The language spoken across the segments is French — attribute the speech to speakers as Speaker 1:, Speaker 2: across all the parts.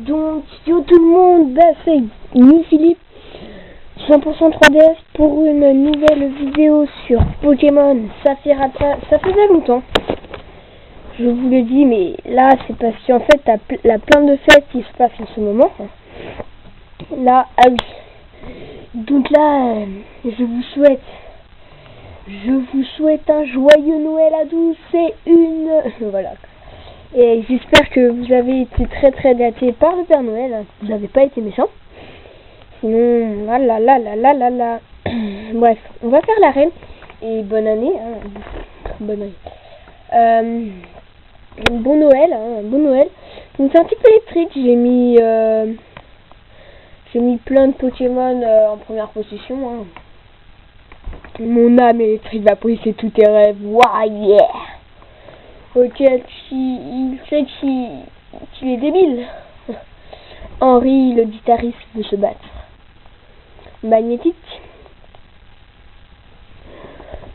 Speaker 1: Donc, yo tout le monde, bah c'est New Philippe, 100% 3DS pour une nouvelle vidéo sur Pokémon Saphir Alpha. Ça faisait longtemps, je vous le dis, mais là c'est parce qu'en fait la plein de fêtes qui se passe en ce moment. Là, ah oui. Donc là, je vous souhaite un joyeux Noël à tous et une... Voilà. Et j'espère que vous avez été très très gâtés par le Père Noël. Vous n'avez pas été méchants. Sinon, là. Bref, on va faire l'arène. Et bonne année. Bonne année. Bon Noël. Bon Noël. Donc c'est un petit peu électrique. J'ai mis plein de Pokémon en première position. Mon âme électrique va briser tous tes rêves. Wow, yeah! Ok, il sait qu'il est débile. Henri, le guitariste, veut se battre. Magnétique.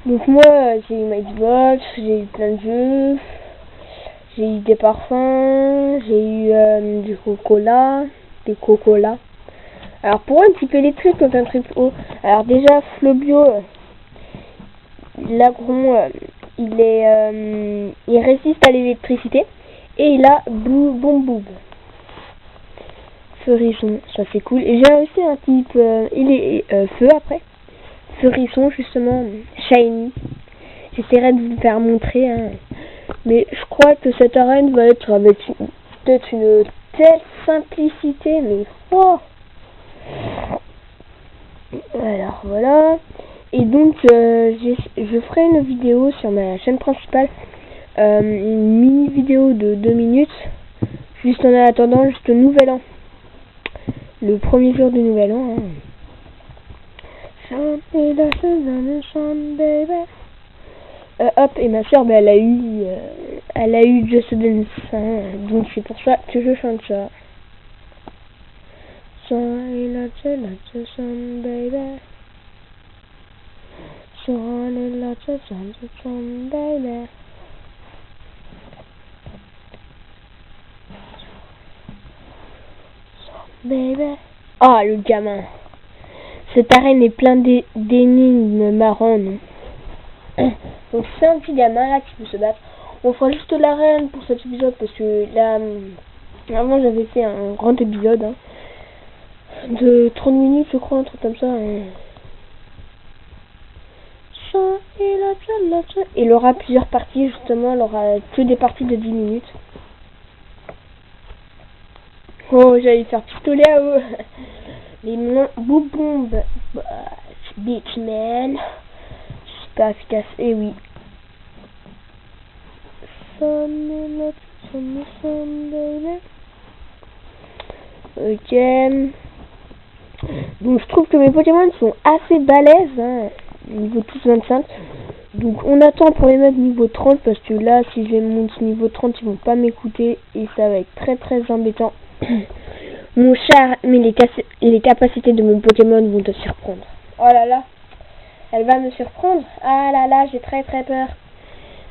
Speaker 1: Donc moi, j'ai eu ma Xbox, j'ai eu plein de jeux, j'ai eu des parfums, j'ai eu du Coca-Cola, des Coca-Cola. Alors pour un petit peu électrique, donc un truc haut. Alors déjà, Flobio, l'agron, il résiste à l'électricité. Et il a Boom. Feurisson, ça c'est cool. Et j'ai aussi un type, il est feu après. Feurisson justement, shiny. J'essaierai de vous faire montrer. Mais je crois que cette arène va être avec peut-être une telle simplicité, mais oh. Alors voilà. Et donc je ferai une vidéo sur ma chaîne principale, une mini vidéo de 2 minutes, juste en attendant juste le nouvel an, le premier jour du nouvel an. Hop, et ma soeur, elle a eu Just Dance, donc c'est pour ça que je chante ça. Ah, le gamin. Cette arène est pleine d'énigmes marrants, non? Donc c'est un petit gamin là qui peut se battre. On fera juste l'arène pour cet épisode parce que là, avant j'avais fait un grand épisode de 30 minutes, je crois, un truc comme ça. Il aura plusieurs parties, justement, il aura que des parties de 10 minutes. Oh, j'allais faire pistolet à eux. Les noms Boom, Bitchman. Super efficace, et oui. Ok. Donc je trouve que mes Pokémon sont assez balèzes, niveau tous 25. Donc on attend pour les mettre niveau 30 parce que là si je les monte niveau 30 ils vont pas m'écouter et ça va être très très embêtant. Mon cher, mais les capacités de mon Pokémon vont te surprendre. Oh là là, elle va me surprendre. Ah là là, j'ai très très peur.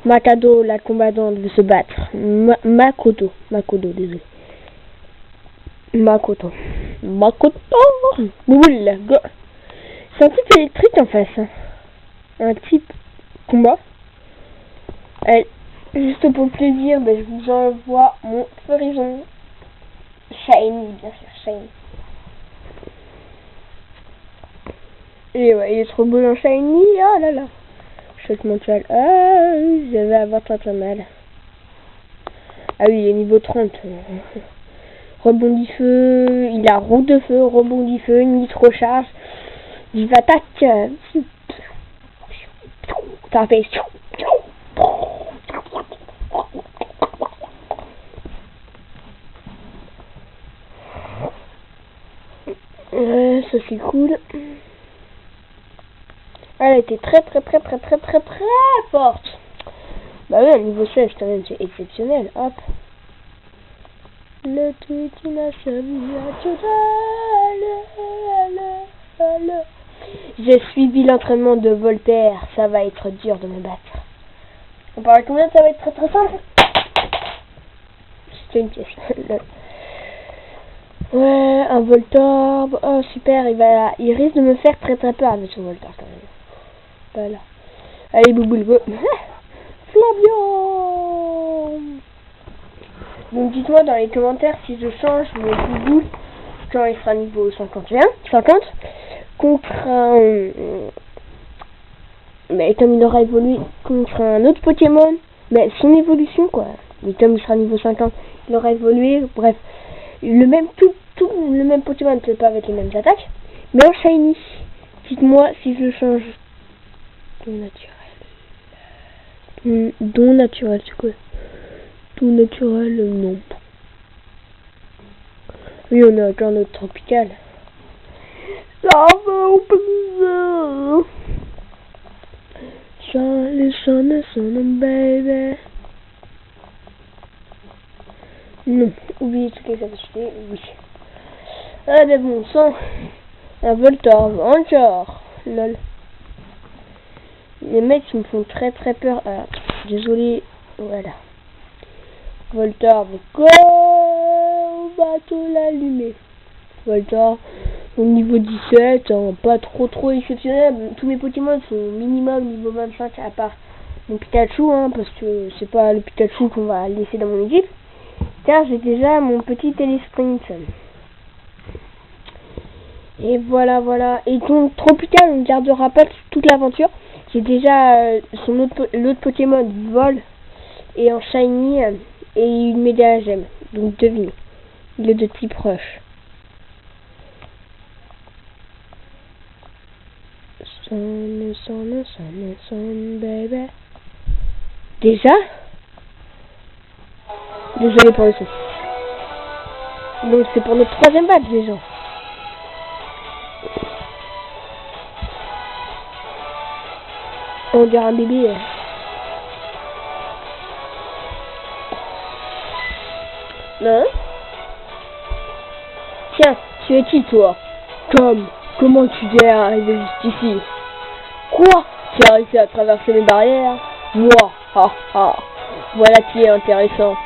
Speaker 1: Makado, la combattante, veut se battre. Makoto, désolé. Makoto. Boule. C'est un type électrique en face. Un type combat. Juste pour le plaisir, je vous envoie mon Feurisson. Shiny, bien sûr, shiny. Et ouais, il est trop beau en shiny. Oh là là. Choc mental. Ah, je vais avoir très mal. Ah oui, il est niveau 30. Rebondit feu. Il a roue de feu, rebondit feu, une nitro-charge. Il va attaquer. Ça fait. Ça c'est cool. Elle était très forte. Bah oui, niveau 16, quand même, c'est exceptionnel. Hop. Le tweet n'a J'ai suivi l'entraînement de Voltaire. Ça va être dur de me battre. On parle de combien? Ça va être très simple. C'était une pièce. Ouais, un Voltorb. Oh, super, il risque de me faire très très peur avec ce Voltorb quand même. Voilà. Allez, Bouboule, go. Flavion. Donc, dites-moi dans les commentaires si je change mon Bouboule quand il sera niveau 50, contre un... Mais comme il aura évolué contre un autre Pokémon, mais son évolution quoi. Mais comme il sera niveau 50, il aura évolué, bref. Le même, tout le même Pokémon, peut-être pas avec les mêmes attaques, mais en Shiny. Dites-moi si je change don naturel. Don naturel, c'est quoi? Don naturel, non. Oui, on a encore notre tropical. Ça va, on peut Sun, baby. Non, oubliez toutes les capacités, oui. Ah, mais bon sang. Un Voltorb, encore. Lol. Les mecs me font très très peur. Ah, désolé. Voilà. Voltorb, go. On va tout l'allumer. Voltorb, au niveau 17, hein, pas trop exceptionnel. Tous mes Pokémon sont minimum niveau 25 à part mon Pikachu, hein, parce que c'est pas le Pikachu qu'on va laisser dans mon équipe. Car j'ai déjà mon petit Telesprint. Et voilà. Et donc Tropical, on ne gardera pas toute l'aventure. J'ai déjà l'autre Pokémon Vol et en Shiny et une médaille à gemme. Donc devinez. Il est de type Rush. Sun, baby. Déjà? Désolé pour le son. Donc c'est pour notre troisième badge déjà. On dirait un bébé. Non? Tiens, tu es qui toi? Tom, comment tu es arrivé juste ici? Quoi? Tu as réussi à traverser les barrières? Moi, voilà qui est intéressant.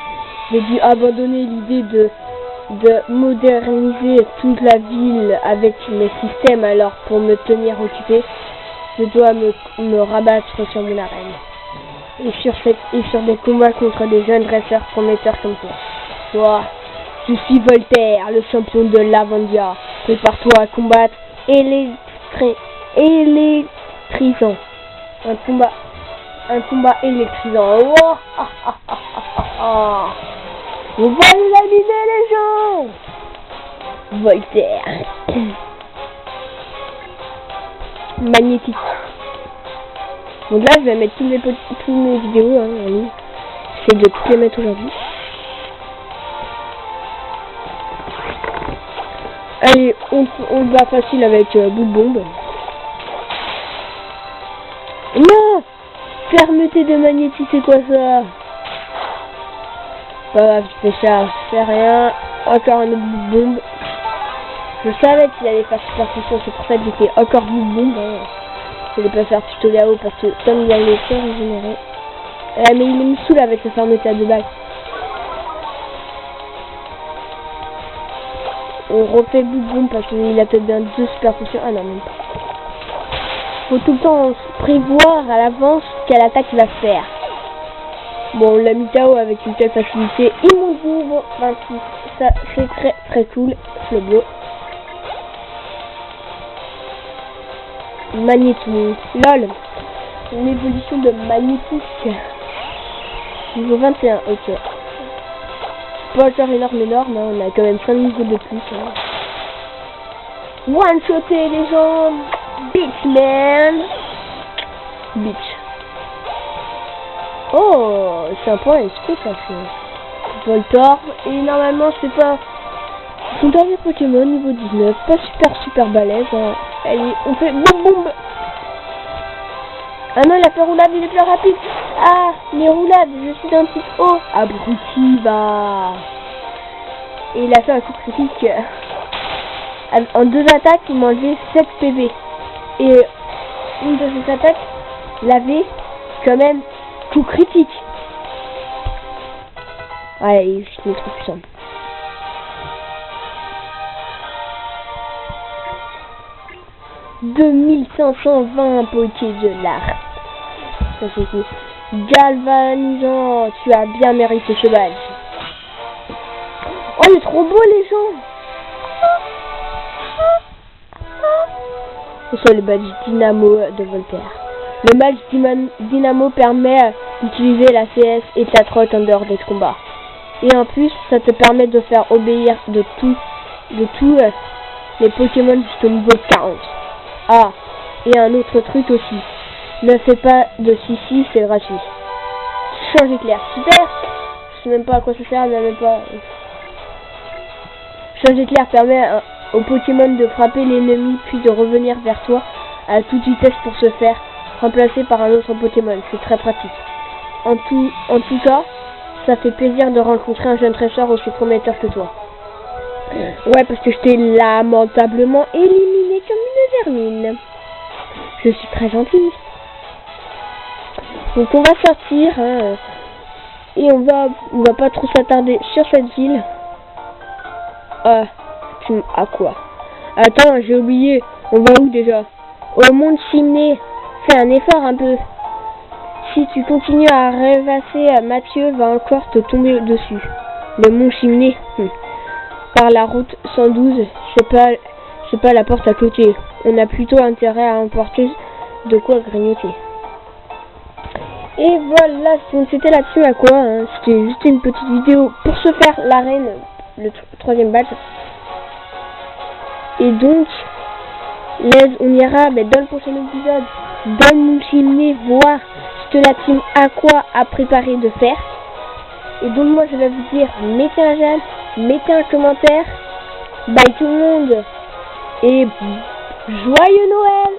Speaker 1: J'ai dû abandonner l'idée de moderniser toute la ville avec mes systèmes, alors pour me tenir occupé, je dois me rabattre sur mon arène. Et sur des combats contre des jeunes dresseurs prometteurs comme toi. Toi, je suis Voltaire, le champion de Lavandia. Prépare-toi à combattre électrisant. Un combat électrisant. Oh, on va éliminer les gens. Voltaire. Magnétique. Donc là, je vais mettre toutes mes vidéos en ligne. J'essaie de toutes les mettre aujourd'hui. Allez, on va facile avec boule bombe. Non! Fermeté de magnétique, c'est quoi ça? Pas grave, je fais ça, je fais rien. Encore un autre boule bombe. Je savais qu'il allait faire super puissant, c'est pour ça que j'ai fait encore boule bombe. Hein. Je vais pas faire tuto là-haut parce que comme il y a les cœurs régénérés. Mais il me saoule avec sa fermeté à 2 balles. On refait boule bombe parce qu'il a peut-être bien 2 super potions. Ah non, même pas. Faut tout le temps prévoir à l'avance quelle attaque il va faire. Bon, on l'a mis KO avec une telle facilité. Immobilier 26. Ça, c'est très très cool. Le bleu. Magnétique. LOL. Une évolution de magnétique. Niveau 21. Ok. Pas encore énorme. Hein. On a quand même 5 niveaux de plus. Hein. One-shotter les gens. Bitch, man. Bitch. Oh, c'est un point SP ça fait. Voltorb. Et normalement, c'est pas... Son dernier Pokémon, niveau 19. Pas super balèze. Hein. Allez, on fait boum boum. Ah non, il a fait roulade, il est plus rapide. Ah, les roulades, je suis d'un type haut. Abruti, bah. Et il a fait un coup critique. En 2 attaques, il m'a enlevé 7 PV. Et une de ces attaques l'avait quand même coup critique. Ouais, il est trop puissant. 2520 Pokédollars. Ça c'est cool. Galvanisant, tu as bien mérité ce badge. Oh, il est trop beau les gens. C'est le badge Dynamo de Voltaire. Le badge Dynamo permet d'utiliser la CS et ta trotte en dehors des combats. Et en plus, ça te permet de faire obéir de tous les Pokémon jusqu'au niveau 40. Ah, et un autre truc aussi. Ne fais pas de Sissi, c'est gratuit. Change éclair, super. Je sais même pas à quoi ça sert, mais même pas. Change éclair permet au Pokémon de frapper l'ennemi puis de revenir vers toi à toute vitesse pour se faire remplacer par un autre Pokémon. C'est très pratique. En tout cas, ça fait plaisir de rencontrer un jeune trésor aussi prometteur que toi. Ouais, parce que je t'ai lamentablement éliminé comme une vermine. Je suis très gentille. Donc on va sortir, hein, et on va pas trop s'attarder sur cette ville. Ah, à quoi? Attends, j'ai oublié. On va où déjà? Au Mont Chimney. Fais un effort un peu. Si tu continues à rêvasser, Mathieu va encore te tomber dessus. Le Mont Chimney. Par la route 112, c'est pas la porte à côté. On a plutôt intérêt à emporter de quoi grignoter. Et voilà, c'était là-dessus à quoi, hein. C'était juste une petite vidéo pour se faire l'arène, le troisième badge. Et donc, on ira dans le prochain épisode, dans le Mont Chimney, voir ce que la team Aqua a préparé de faire. Et donc moi je vais vous dire, mettez un j'aime, mettez un commentaire, bye tout le monde, et joyeux Noël!